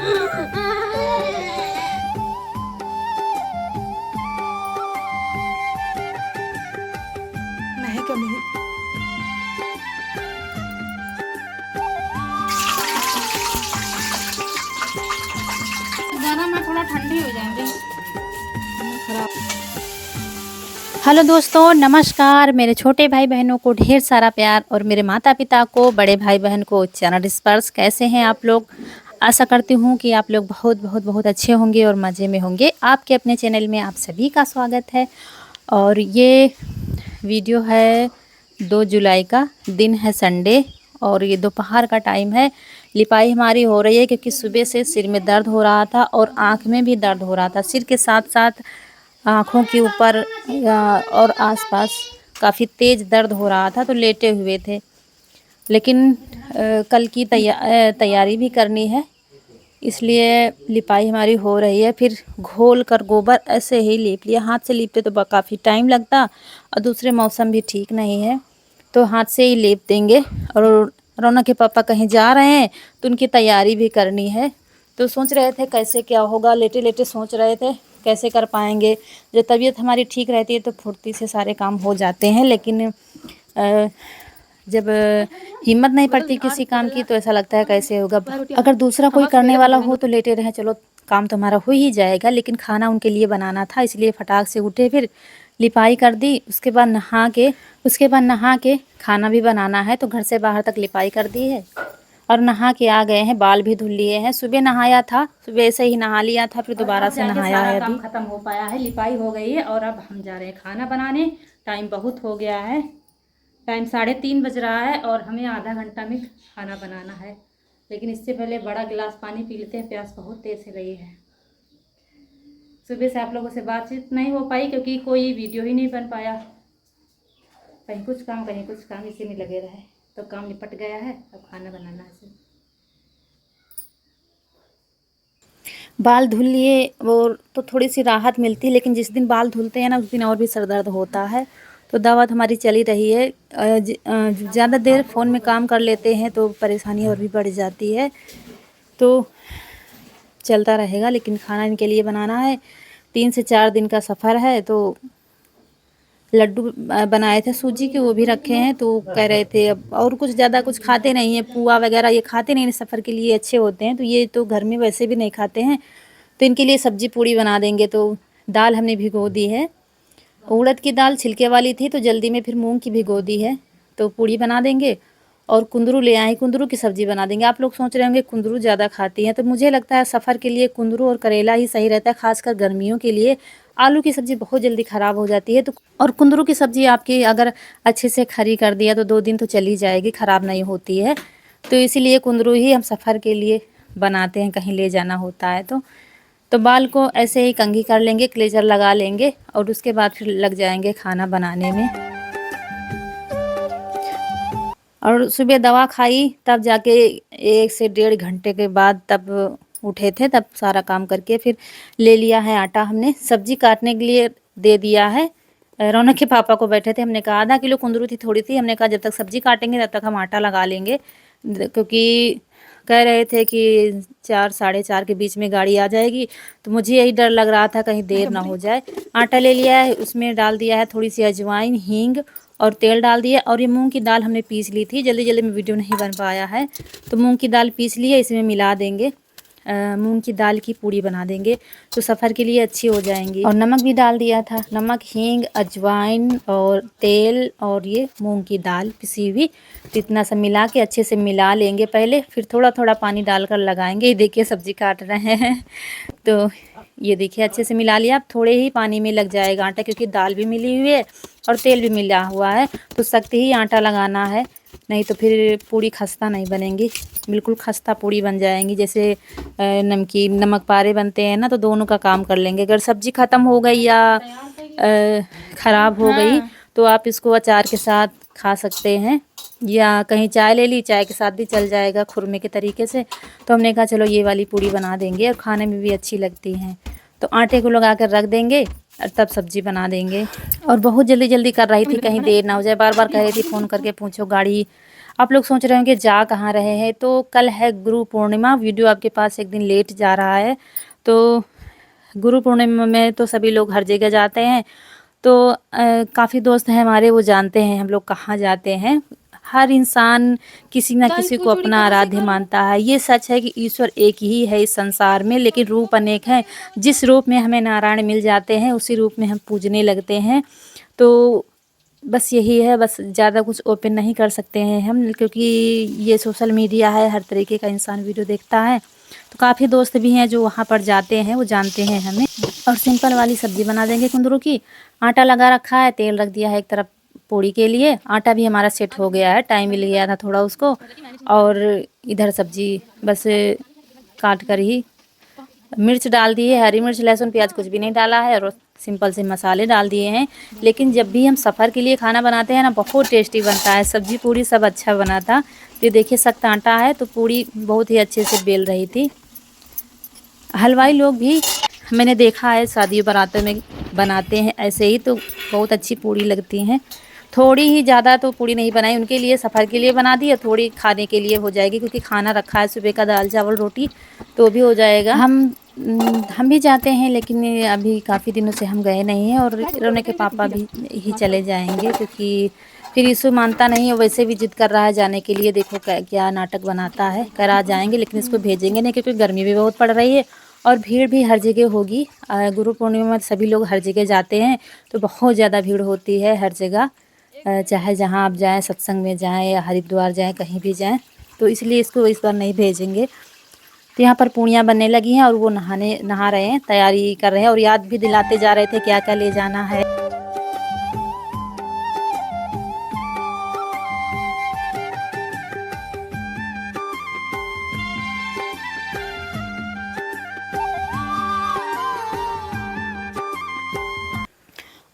नहीं क्या नहीं। दाना में थोड़ा ठंडी हो जाएंगे खराब। हेलो दोस्तों, नमस्कार। मेरे छोटे भाई बहनों को ढेर सारा प्यार और मेरे माता पिता को, बड़े भाई बहन को चैनल स्पर्श। कैसे हैं आप लोग? आशा करती हूँ कि आप लोग बहुत बहुत बहुत अच्छे होंगे और मज़े में होंगे। आपके अपने चैनल में आप सभी का स्वागत है। और ये वीडियो है 2 जुलाई का, दिन है संडे और ये दोपहर का टाइम है। लिपाई हमारी हो रही है क्योंकि सुबह से सिर में दर्द हो रहा था और आँख में भी दर्द हो रहा था। सिर के साथ साथ आँखों के ऊपर और आसपास काफ़ी तेज़ दर्द हो रहा था, तो लेटे हुए थे। लेकिन कल की तैयारी भी करनी है, इसलिए लिपाई हमारी हो रही है। फिर घोल कर गोबर ऐसे ही लीप लिया। हाथ से लीपते तो काफ़ी टाइम लगता और दूसरे मौसम भी ठीक नहीं है, तो हाथ से ही लीप देंगे। और रौनक के पापा कहीं जा रहे हैं तो उनकी तैयारी भी करनी है, तो सोच रहे थे कैसे क्या होगा। लेटे लेटे सोच रहे थे कैसे कर पाएंगे। जब तबीयत हमारी ठीक रहती है तो फुर्ती से सारे काम हो जाते हैं, लेकिन जब हिम्मत नहीं पड़ती किसी काम की तो ऐसा लगता है कैसे होगा। अगर दूसरा कोई करने वाला हो तो लेटे रहे, चलो काम तो हमारा हो ही जाएगा, लेकिन खाना उनके लिए बनाना था, इसलिए फटाक से उठे। फिर लिपाई कर दी, उसके बाद नहा के खाना भी बनाना है, तो घर से बाहर तक लिपाई कर दी है और नहा के आ गए हैं। बाल भी धुल लिए हैं। सुबह नहाया था, सुबह से ही नहा लिया था, फिर दोबारा से नहाया है। काम खत्म हो पाया है, लिपाई हो गई है और अब हम जा रहे हैं खाना बनाने। टाइम बहुत हो गया है, टाइम 3:30 बज रहा है और हमें आधा घंटा में खाना बनाना है। लेकिन इससे पहले बड़ा गिलास पानी पी लेते हैं, प्यास बहुत तेज से लगी है। सुबह से आप लोगों से बातचीत नहीं हो पाई क्योंकि कोई वीडियो ही नहीं बन पाया। कहीं कुछ काम इसी में लगे रहे, तो काम निपट गया है। अब खाना बनाना है। बाल धुल लिए और तो थोड़ी सी राहत मिलती है, लेकिन जिस दिन बाल धुलते हैं ना उस दिन और भी सर दर्द होता है। तो दवा हमारी चली रही है। ज़्यादा देर फ़ोन में काम कर लेते हैं तो परेशानी और भी बढ़ जाती है, तो चलता रहेगा। लेकिन खाना इनके लिए बनाना है। 3 से 4 दिन का सफ़र है, तो लड्डू बनाए थे सूजी के, वो भी रखे हैं। तो कह रहे थे अब और कुछ ज़्यादा कुछ खाते नहीं हैं, पुआ वगैरह ये खाते नहीं, सफ़र के लिए अच्छे होते हैं, तो ये तो घर में वैसे भी नहीं खाते हैं। तो इनके लिए सब्जी पूड़ी बना देंगे। तो दाल हमने भिगो दी है, उड़द की दाल छिलके वाली थी तो जल्दी में, फिर मूंग की भिगो दी है, तो पूड़ी बना देंगे। और कुंदरू ले आए, कुंदरू की सब्ज़ी बना देंगे। आप लोग सोच रहे होंगे कुंदरू ज़्यादा खाती हैं, तो मुझे लगता है सफ़र के लिए कुंदरू और करेला ही सही रहता है, खासकर गर्मियों के लिए। आलू की सब्ज़ी बहुत जल्दी ख़राब हो जाती है, तो और कुंदरू की सब्ज़ी आपकी अगर अच्छे से खरी कर दिया तो 2 दिन तो चली जाएगी, ख़राब नहीं होती है। तो इसीलिए कुंदरू ही हम सफ़र के लिए बनाते हैं, कहीं ले जाना होता है तो बाल को ऐसे ही कंघी कर लेंगे, क्लेजर लगा लेंगे और उसके बाद फिर लग जाएंगे खाना बनाने में। और सुबह दवा खाई तब जाके 1 से 1.5 घंटे के बाद तब उठे थे, तब सारा काम करके फिर ले लिया है आटा। हमने सब्जी काटने के लिए दे दिया है। रौनक के पापा को बैठे थे, हमने कहा आधा किलो कुंदरू थी, थोड़ी थी, हमने कहा जब तक सब्जी काटेंगे तब तक हम आटा लगा लेंगे, क्योंकि कह रहे थे कि 4 साढ़े 4 के बीच में गाड़ी आ जाएगी। तो मुझे यही डर लग रहा था कहीं देर ना हो जाए। आटा ले लिया है, उसमें डाल दिया है थोड़ी सी अजवाइन, हींग और तेल डाल दिया। और ये मूंग की दाल हमने पीस ली थी, जल्दी जल्दी में वीडियो नहीं बन पाया है, तो मूंग की दाल पीस ली है, इसमें मिला देंगे। मूंग की दाल की पूड़ी बना देंगे, तो सफ़र के लिए अच्छी हो जाएंगी। और नमक भी डाल दिया था, नमक, हींग, अजवाइन और तेल और ये मूंग की दाल पिसी हुई, तो इतना सब मिला के अच्छे से मिला लेंगे पहले, फिर थोड़ा थोड़ा पानी डालकर लगाएंगे। ये देखिए सब्ज़ी काट रहे हैं तो ये देखिए अच्छे से मिला लिया। अब थोड़े ही पानी में लग जाएगा आटा, क्योंकि दाल भी मिली हुई है और तेल भी मिला हुआ है, तो सख्त ही आटा लगाना है, नहीं तो फिर पूड़ी खस्ता नहीं बनेंगी, बिल्कुल खस्ता पूड़ी बन जाएंगी। जैसे नमकीन नमक पारे बनते हैं ना, तो दोनों का काम कर लेंगे। अगर सब्जी ख़त्म हो गई या ख़राब हो गई तो आप इसको अचार के साथ खा सकते हैं, या कहीं चाय ले ली, चाय के साथ भी चल जाएगा खुरमे के तरीके से। तो हमने कहा चलो ये वाली पूड़ी बना देंगे, और खाने में भी अच्छी लगती हैं। तो आटे को लगा कर रख देंगे और तब सब्जी बना देंगे। और बहुत जल्दी जल्दी कर रही थी, कहीं देर ना हो जाए, बार बार कह रही थी फ़ोन करके पूछो गाड़ी आप लोग सोच रहे होंगे जा कहाँ रहे हैं, तो कल है गुरु पूर्णिमा। वीडियो आपके पास एक दिन लेट जा रहा है। तो गुरु पूर्णिमा में तो सभी लोग हर जगह जाते हैं। तो काफ़ी दोस्त हैं हमारे, वो जानते हैं हम लोग कहाँ जाते हैं। हर इंसान किसी ना किसी को अपना आराध्य मानता है। ये सच है कि ईश्वर एक ही है इस संसार में, लेकिन रूप अनेक हैं। जिस रूप में हमें नारायण मिल जाते हैं उसी रूप में हम पूजने लगते हैं। तो बस यही है, बस ज़्यादा कुछ ओपन नहीं कर सकते हैं हम, क्योंकि ये सोशल मीडिया है, हर तरीके का इंसान वीडियो देखता है। तो काफ़ी दोस्त भी हैं जो वहाँ पर जाते हैं, वो जानते हैं हमें। और सिंपल वाली सब्ज़ी बना देंगे कुंदरू की। आटा लगा रखा है, तेल रख दिया है एक तरफ पूड़ी के लिए। आटा भी हमारा सेट हो गया है, टाइम मिल गया था थोड़ा उसको। और इधर सब्ज़ी बस काट कर ही मिर्च डाल दी है, हरी मिर्च लहसुन प्याज कुछ भी नहीं डाला है, और सिंपल से मसाले डाल दिए हैं। लेकिन जब भी हम सफ़र के लिए खाना बनाते हैं ना, बहुत टेस्टी बनता है। सब्जी पूड़ी सब अच्छा बना था। तो ये देखिए सख्त आटा है, तो पूड़ी बहुत ही अच्छे से बेल रही थी। हलवाई लोग भी मैंने देखा है शादियों बारातों में बनाते हैं ऐसे ही, तो बहुत अच्छी पूड़ी लगती हैं। थोड़ी ही, ज़्यादा तो पूड़ी नहीं बनाई उनके लिए, सफ़र के लिए बना दी, और थोड़ी खाने के लिए हो जाएगी, क्योंकि खाना रखा है सुबह का दाल चावल रोटी, तो भी हो जाएगा। हम भी जाते हैं, लेकिन अभी काफ़ी दिनों से हम गए नहीं हैं, और रोने के पापा भी ही चले जाएंगे, क्योंकि फिर यीशु मानता नहीं है। वैसे भी जिद कर रहा है जाने के लिए, देखो क्या नाटक बनाता है। करा जाएंगे, लेकिन इसको भेजेंगे नहीं, क्योंकि गर्मी भी बहुत पड़ रही है और भीड़ भी हर जगह होगी। गुरु पूर्णिमा में सभी लोग हर जगह जाते हैं, तो बहुत ज़्यादा भीड़ होती है हर जगह। चाहे जहाँ आप जाएं, सत्संग में जाएं या हरिद्वार जाएं, कहीं भी जाएं, तो इसलिए इसको इस बार नहीं भेजेंगे। तो यहाँ पर पूड़ियाँ बनने लगी हैं, और वो नहा रहे हैं, तैयारी कर रहे हैं, और याद भी दिलाते जा रहे थे क्या क्या ले जाना है।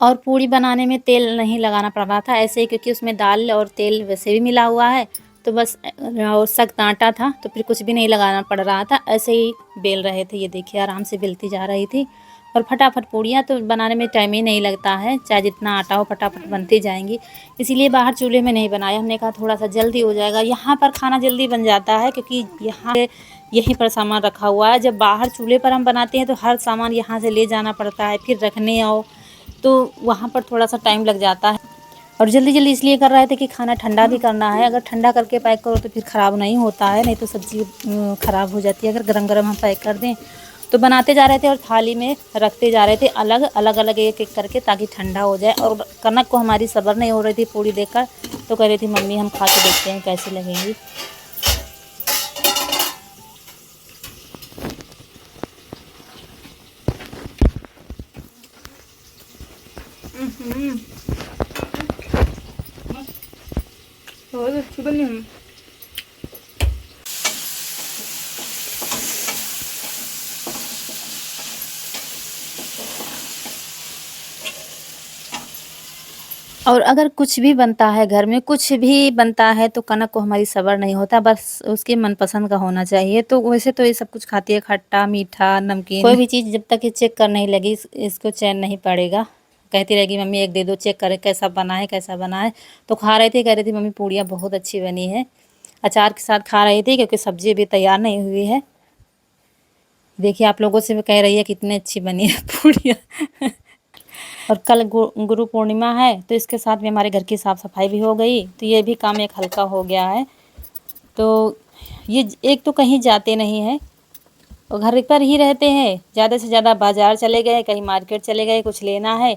और पूड़ी बनाने में तेल नहीं लगाना पड़ रहा था ऐसे ही, क्योंकि उसमें दाल और तेल वैसे भी मिला हुआ है। तो बस और सख्त आटा था, तो फिर कुछ भी नहीं लगाना पड़ रहा था, ऐसे ही बेल रहे थे। ये देखिए आराम से बेलती जा रही थी, और फटाफट पूड़ियाँ तो बनाने में टाइम ही नहीं लगता है, चाहे जितना आटा हो फटाफट बनती जाएंगी। इसीलिए बाहर चूल्हे में नहीं बनाया, हमने कहा थोड़ा सा जल्दी हो जाएगा। यहाँ पर खाना जल्दी बन जाता है, क्योंकि यहाँ यहीं पर सामान रखा हुआ है। जब बाहर चूल्हे पर हम बनाते हैं तो हर सामान यहाँ से ले जाना पड़ता है, फिर रखने आओ, तो वहाँ पर थोड़ा सा टाइम लग जाता है। और जल्दी जल्दी इसलिए कर रहे थे कि खाना ठंडा भी करना है। अगर ठंडा करके पैक करो तो फिर ख़राब नहीं होता है, नहीं तो सब्ज़ी ख़राब हो जाती है। अगर गरम गरम हम पैक कर दें, तो बनाते जा रहे थे और थाली में रखते जा रहे थे अलग अलग एक एक करके, ताकि ठंडा हो जाए। और कनक को हमारी सब्र नहीं हो रही थी पूड़ी देखकर, तो कह रही थी मम्मी हम खा के देखते हैं कैसी लगेंगी। बहुत अच्छी बनी है। और अगर कुछ भी बनता है घर में, कुछ भी बनता है, तो कनक को हमारी सब्र नहीं होता, बस उसके मनपसंद का होना चाहिए। तो वैसे तो ये सब कुछ खाती है, खट्टा मीठा नमकीन, कोई भी चीज़ जब तक ये चेक कर नहीं लगी इसको चैन नहीं पड़ेगा। कहती रहेगी मम्मी एक दे दो, चेक करें कैसा बना है कैसा बना है। तो खा रहे थे, कह रही थी मम्मी पूड़ियाँ बहुत अच्छी बनी है। अचार के साथ खा रही थी, क्योंकि सब्ज़ी अभी तैयार नहीं हुई है। देखिए आप लोगों से भी कह रही है कितनी अच्छी बनी है पूड़ियाँ। और कल गुरु पूर्णिमा है, तो इसके साथ में हमारे घर की साफ़ सफाई भी हो गई, तो ये भी काम एक हल्का हो गया है। तो ये एक तो कहीं जाते नहीं हैं और घर पर ही रहते हैं, ज़्यादा से ज़्यादा बाज़ार चले गए, कहीं मार्केट चले गए, कुछ लेना है,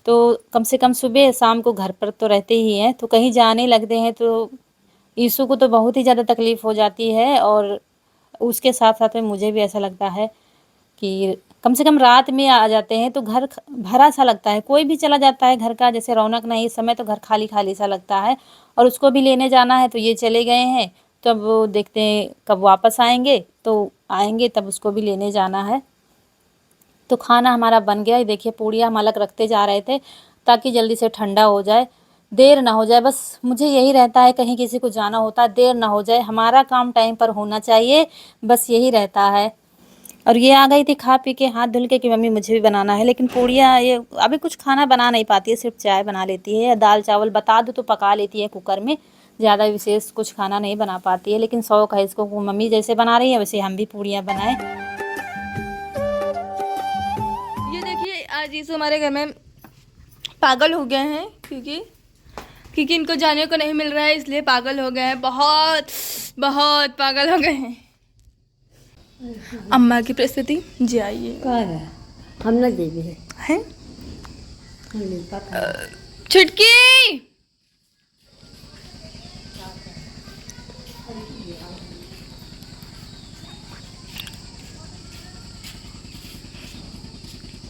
तो कम से कम सुबह शाम को घर पर तो रहते ही हैं। तो कहीं जाने लगते हैं तो यीशु को तो बहुत ही ज़्यादा तकलीफ़ हो जाती है, और उसके साथ साथ में मुझे भी ऐसा लगता है कि कम से कम रात में आ जाते हैं तो घर भरा सा लगता है। कोई भी चला जाता है घर का, जैसे रौनक नहीं इस समय, तो घर खाली खाली सा लगता है। और उसको भी लेने जाना है, तो ये चले गए हैं, तो अब वो देखते हैं कब वापस आएंगे, तो आएंगे तब उसको भी लेने जाना है। तो खाना हमारा बन गया। ये देखिए पूड़ियाँ हम अलग रखते जा रहे थे, ताकि जल्दी से ठंडा हो जाए, देर ना हो जाए। बस मुझे यही रहता है, कहीं किसी को जाना होता है देर ना हो जाए, हमारा काम टाइम पर होना चाहिए, बस यही रहता है। और ये आ गई थी खा पी के हाथ धुल के कि मम्मी मुझे भी बनाना है, लेकिन पूड़ियाँ ये अभी कुछ खाना बना नहीं पाती है, सिर्फ चाय बना लेती है, या दाल चावल बता दो तो पका लेती है कुकर में, ज़्यादा विशेष कुछ खाना नहीं बना पाती है, लेकिन शौक़ है इसको। मम्मी जैसे बना रही है वैसे हम भी पूड़ियाँ बनाएं। ये देखिए आज ये हमारे घर में पागल हो गए हैं क्योंकि इनको जाने को नहीं मिल रहा है, इसलिए पागल हो गए हैं, बहुत बहुत पागल हो गए हैं। अम्मा की परिस्थिति जी आइए हम लोग देवी है हैं छुटकी।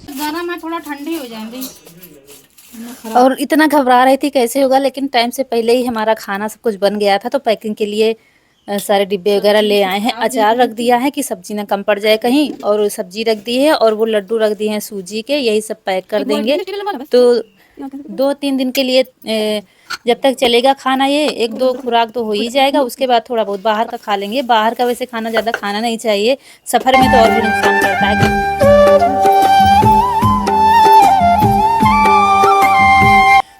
गरम है, थोड़ा ठंडी हो जाएंगी। और इतना घबरा रही थी कैसे होगा, लेकिन टाइम से पहले ही हमारा खाना सब कुछ बन गया था। तो पैकिंग के लिए सारे डिब्बे वगैरह ले आए हैं। अचार रख दिया है कि सब्जी ना कम पड़ जाए कहीं, और सब्जी रख दी है, और वो लड्डू रख दिए हैं सूजी के, यही सब पैक कर देंगे। तो 2-3 दिन के लिए जब तक चलेगा खाना, ये 1-2 खुराक तो हो ही जाएगा। उसके बाद थोड़ा बहुत बाहर का खा लेंगे। बाहर का वैसे खाना ज़्यादा खाना नहीं चाहिए, सफ़र में तो और भी नुकसान करता है।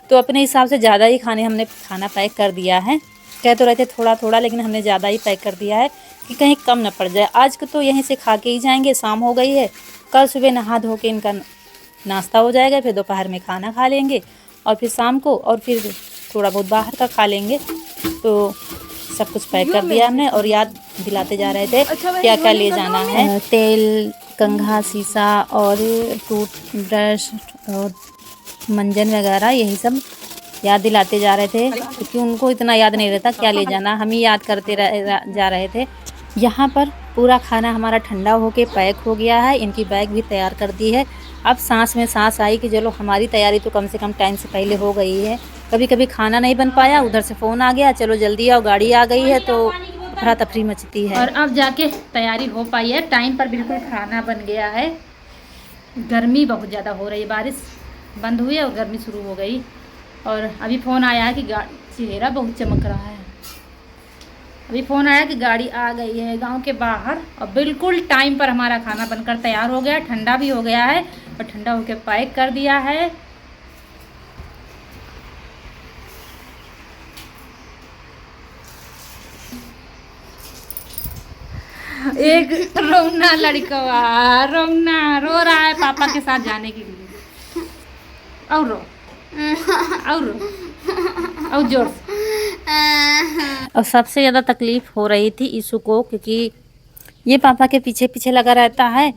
तो अपने हिसाब से ज़्यादा ही हमने खाना पैक कर दिया है। कह तो रहे थे थोड़ा थोड़ा, लेकिन हमने ज़्यादा ही पैक कर दिया है कि कहीं कम ना पड़ जाए। आज को तो यहीं से खा के ही जाएंगे, शाम हो गई है। कल सुबह नहा धो के इनका नाश्ता हो जाएगा, फिर दोपहर में खाना खा लेंगे, और फिर शाम को और फिर थोड़ा बहुत बाहर का खा लेंगे। तो सब कुछ पैक कर दिया हमने, और याद दिलाते जा रहे थे क्या क्या ले जाना है। तेल, कंघा, शीशा और टूथब्रश और मंजन वगैरह, यही सब याद दिलाते जा रहे थे, क्योंकि उनको इतना याद नहीं रहता क्या ले जाना, हम ही याद करते जा रहे थे। यहाँ पर पूरा खाना हमारा ठंडा होके पैक हो गया है। इनकी बैग भी तैयार कर दी है। अब सांस में सांस आई कि चलो हमारी तैयारी तो कम से कम टाइम से पहले हो गई है। कभी कभी खाना नहीं बन पाया, उधर से फ़ोन आ गया, चलो जल्दी आओ, गाड़ी आ गई है, तो अफरा तफरी मचती है। और अब जाके तैयारी हो पाई है, टाइम पर बिल्कुल खाना बन गया है। गर्मी बहुत ज़्यादा हो रही है, बारिश बंद हुई है और गर्मी शुरू हो गई। और अभी फ़ोन आया है कि चेहरा बहुत चमक रहा है। अभी फ़ोन आया कि गाड़ी आ गई है गांव के बाहर, और बिल्कुल टाइम पर हमारा खाना बनकर तैयार हो गया। ठंडा भी हो गया है, और ठंडा होकर पैक कर दिया है। एक रोना लड़का रोना रो रहा है पापा के साथ जाने के लिए। और रो और जोर से। और सबसे ज़्यादा तकलीफ़ हो रही थी ईशु को, क्योंकि ये पापा के पीछे पीछे लगा रहता है।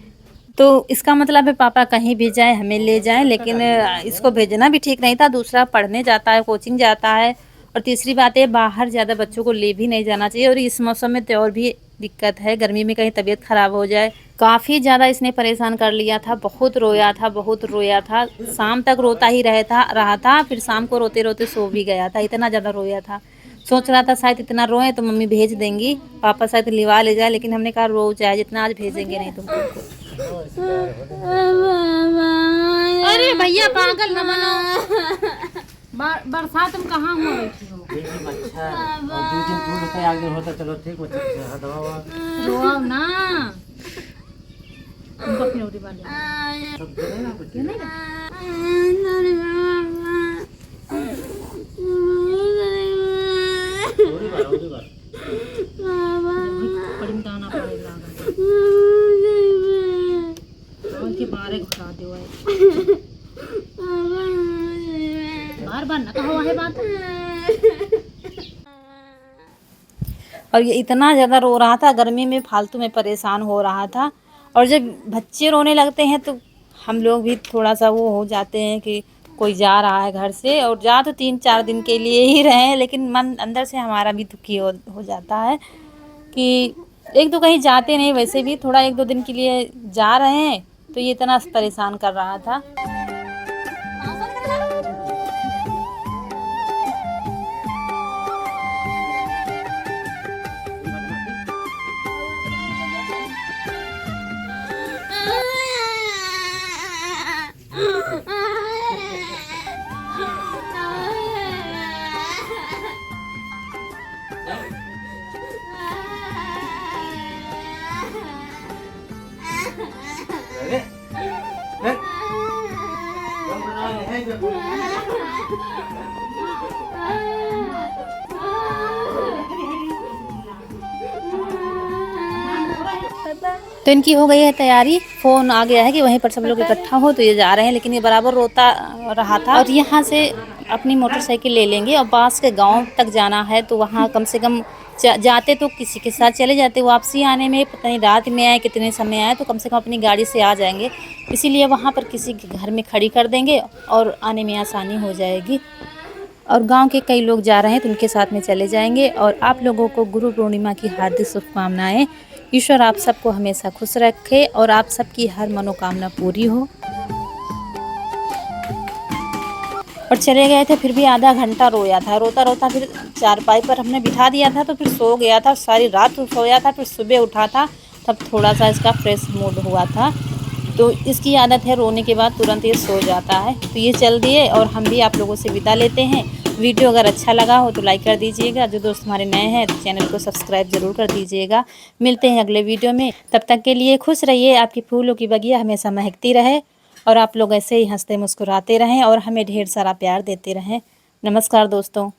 तो इसका मतलब है पापा कहीं भी जाए हमें ले जाएं, लेकिन इसको भेजना भी ठीक नहीं था। दूसरा, पढ़ने जाता है, कोचिंग जाता है, और तीसरी बात है बाहर ज़्यादा बच्चों को ले भी नहीं जाना चाहिए। और इस मौसम में तो और भी दिक्कत है, गर्मी में कहीं तबीयत ख़राब हो जाए। काफ़ी ज़्यादा इसने परेशान कर लिया था, बहुत रोया था। शाम तक रोता ही रहा था। फिर शाम को रोते रोते सो भी गया था, इतना ज़्यादा रोया था। सोच रहा था शायद इतना रोए तो मम्मी भेज देंगी, पापा शायद लिवा ले जाए, लेकिन हमने कहा रो जाए जितना, आज भेजेंगे नहीं तुमको। अरे भैया पागल न बनो। बरसात में कहाँ हुआ बैठी हो? रोओ ना, उनको फिर उड़ी वाले बड़ी दाना पड़ेगा उनके बारे घुटा दो। बार ना कहो है बात। और ये इतना ज़्यादा रो रहा था, गर्मी में फालतू में परेशान हो रहा था। और जब बच्चे रोने लगते हैं तो हम लोग भी थोड़ा सा वो हो जाते हैं कि कोई जा रहा है घर से, और जा तो 3-4 दिन के लिए ही रहे, लेकिन मन अंदर से हमारा भी दुखी हो जाता है कि एक तो कहीं जाते नहीं, वैसे भी थोड़ा 1-2 दिन के लिए जा रहे हैं, तो ये इतना परेशान कर रहा था। तो इनकी हो गई है तैयारी। फ़ोन आ गया है कि वहीं पर सब लोग इकट्ठा हो, तो ये जा रहे हैं, लेकिन ये बराबर रोता रहा था। और यहाँ से अपनी मोटरसाइकिल ले लेंगे और पास के गांव तक जाना है, तो वहाँ कम से कम जाते तो किसी के साथ चले जाते, वापसी आने में पता नहीं रात में आए कितने समय आए, तो कम से कम अपनी गाड़ी से आ जाएंगे। इसीलिए वहाँ पर किसी के घर में खड़ी कर देंगे और आने में आसानी हो जाएगी। और गांव के कई लोग जा रहे हैं तो उनके साथ में चले जाएंगे। और आप लोगों को गुरु पूर्णिमा की हार्दिक शुभकामनाएं। ईश्वर आप सबको हमेशा खुश रखे और आप सबकी हर मनोकामना पूरी हो। और चले गए थे, फिर भी आधा घंटा रोया था, रोता रोता फिर चारपाई पर हमने बिठा दिया था, तो फिर सो गया था, सारी रात सोया था। फिर सुबह उठा था, तब थोड़ा सा इसका फ्रेश मूड हुआ था। तो इसकी आदत है रोने के बाद तुरंत ये सो जाता है। तो ये चल दिए और हम भी आप लोगों से विदा लेते हैं। वीडियो अगर अच्छा लगा हो तो लाइक कर दीजिएगा, जो दोस्त हमारे नए हैं तो चैनल को सब्सक्राइब ज़रूर कर दीजिएगा। मिलते हैं अगले वीडियो में, तब तक के लिए खुश रहिए, आपकी फूलों की बगिया हमेशा महकती रहे और आप लोग ऐसे ही हंसते मुस्कुराते रहें और हमें ढेर सारा प्यार देते रहें। नमस्कार दोस्तों।